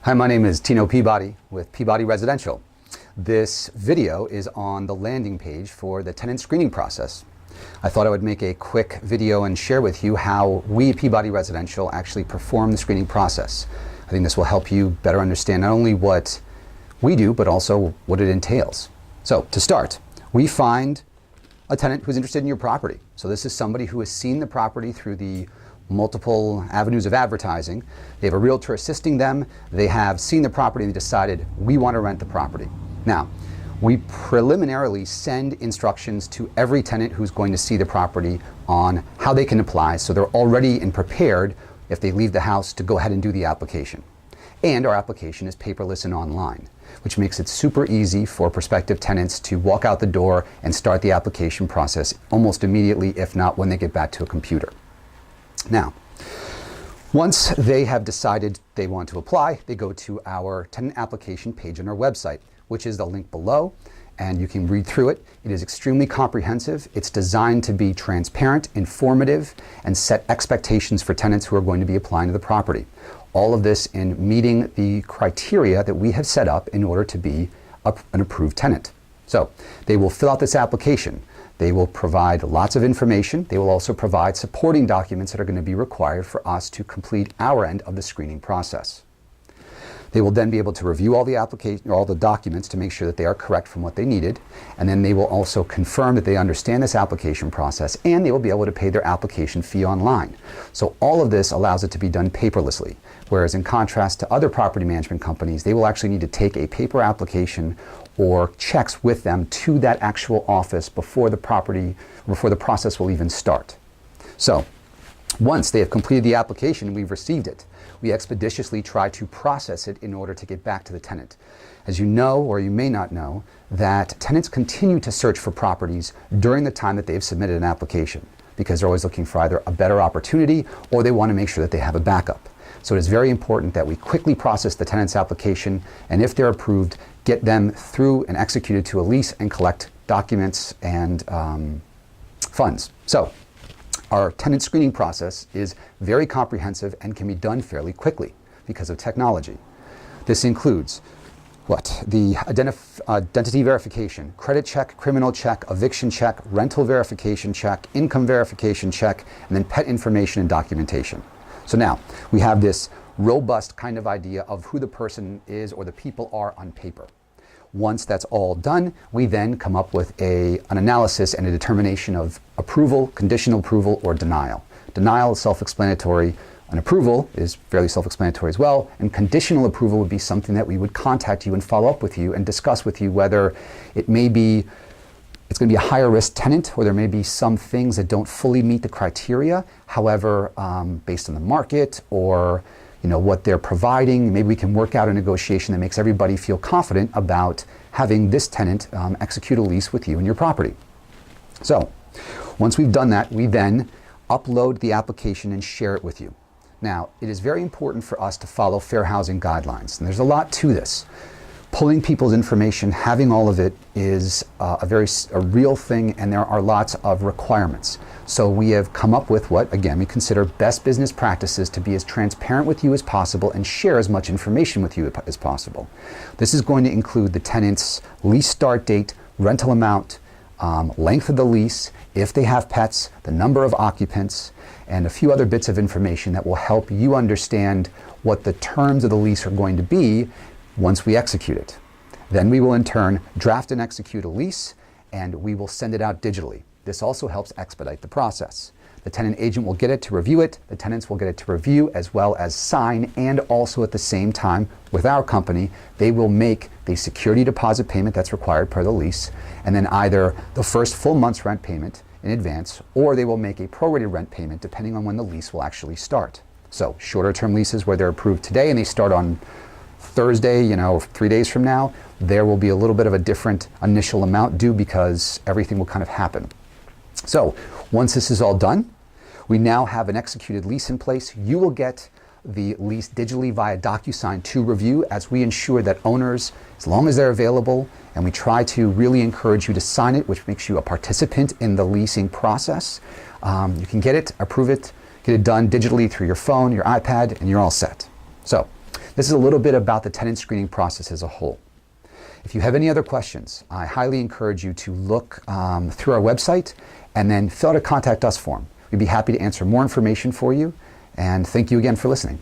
Hi, my name is Tino Peabody with Peabody Residential. This video is on the landing page for the tenant screening process. I thought I would make a quick video and share with you how we at Peabody Residential actually perform the screening process. I think this will help you better understand not only what we do, but also what it entails. So to start, we find a tenant who's interested in your property. So this is somebody who has seen the property through the multiple avenues of advertising. They have a realtor assisting them. They have seen the property and they decided, we want to rent the property. Now, we preliminarily send instructions to every tenant who's going to see the property on how they can apply, so they're already and prepared if they leave the house to go ahead and do the application. And our application is paperless and online, which makes it super easy for prospective tenants to walk out the door and start the application process almost immediately, if not when they get back to a computer. Now, once they have decided they want to apply, they go to our tenant application page on our website, which is the link below, and you can read through it. It is extremely comprehensive. It's designed to be transparent, informative, and set expectations for tenants who are going to be applying to the property. All of this in meeting the criteria that we have set up in order to be an approved tenant. So they will fill out this application. They will provide lots of information. They will also provide supporting documents that are going to be required for us to complete our end of the screening process. They will then be able to review all the documents to make sure that they are correct from what they needed, and then they will also confirm that they understand this application process, and they will be able to pay their application fee online. So all of this allows it to be done paperlessly, whereas in contrast to other property management companies, they will actually need to take a paper application or checks with them to that actual office before the process will even start. So once they have completed the application and we've received it, we expeditiously try to process it in order to get back to the tenant. As you know, or you may not know, that tenants continue to search for properties during the time that they've submitted an application, because they're always looking for either a better opportunity or they want to make sure that they have a backup. So it is very important that we quickly process the tenant's application, and if they're approved, get them through and executed to a lease and collect documents and funds. So our tenant screening process is very comprehensive and can be done fairly quickly because of technology. This includes the identity verification, credit check, criminal check, eviction check, rental verification check, income verification check, and then pet information and documentation. So now we have this robust kind of idea of who the person is or the people are on paper. Once that's all done, we then come up with an analysis and a determination of approval, conditional approval, or denial. Denial is self-explanatory. An approval is fairly self-explanatory as well. And conditional approval would be something that we would contact you and follow up with you and discuss with you whether it's going to be a higher risk tenant, or there may be some things that don't fully meet the criteria. However, based on the market or what they're providing, maybe we can work out a negotiation that makes everybody feel confident about having this tenant execute a lease with you and your property. So once we've done that, we then upload the application and share it with you. Now, it is very important for us to follow fair housing guidelines, and there's a lot to this. Pulling people's information, having all of it is a real thing, and there are lots of requirements. So we have come up with what, again, we consider best business practices to be as transparent with you as possible and share as much information with you as possible. This is going to include the tenant's lease start date, rental amount, length of the lease, if they have pets, the number of occupants, and a few other bits of information that will help you understand what the terms of the lease are going to be once we execute it. Then we will in turn draft and execute a lease, and we will send it out digitally. This also helps expedite the process. The tenant agent will get it to review it, the tenants will get it to review as well as sign, and also at the same time with our company, they will make the security deposit payment that's required per the lease, and then either the first full month's rent payment in advance, or they will make a prorated rent payment depending on when the lease will actually start. So shorter term leases where they're approved today and they start on Thursday, 3 days from now, there will be a little bit of a different initial amount due because everything will kind of happen. So once this is all done, we now have an executed lease in place. You will get the lease digitally via DocuSign to review as we ensure that owners, as long as they're available, and we try to really encourage you to sign it, which makes you a participant in the leasing process. You can get it, approve it, get it done digitally through your phone, your iPad, and you're all set. So This is a little bit about the tenant screening process as a whole. If you have any other questions, I highly encourage you to look through our website and then fill out a contact us form. We'd be happy to answer more information for you, and thank you again for listening.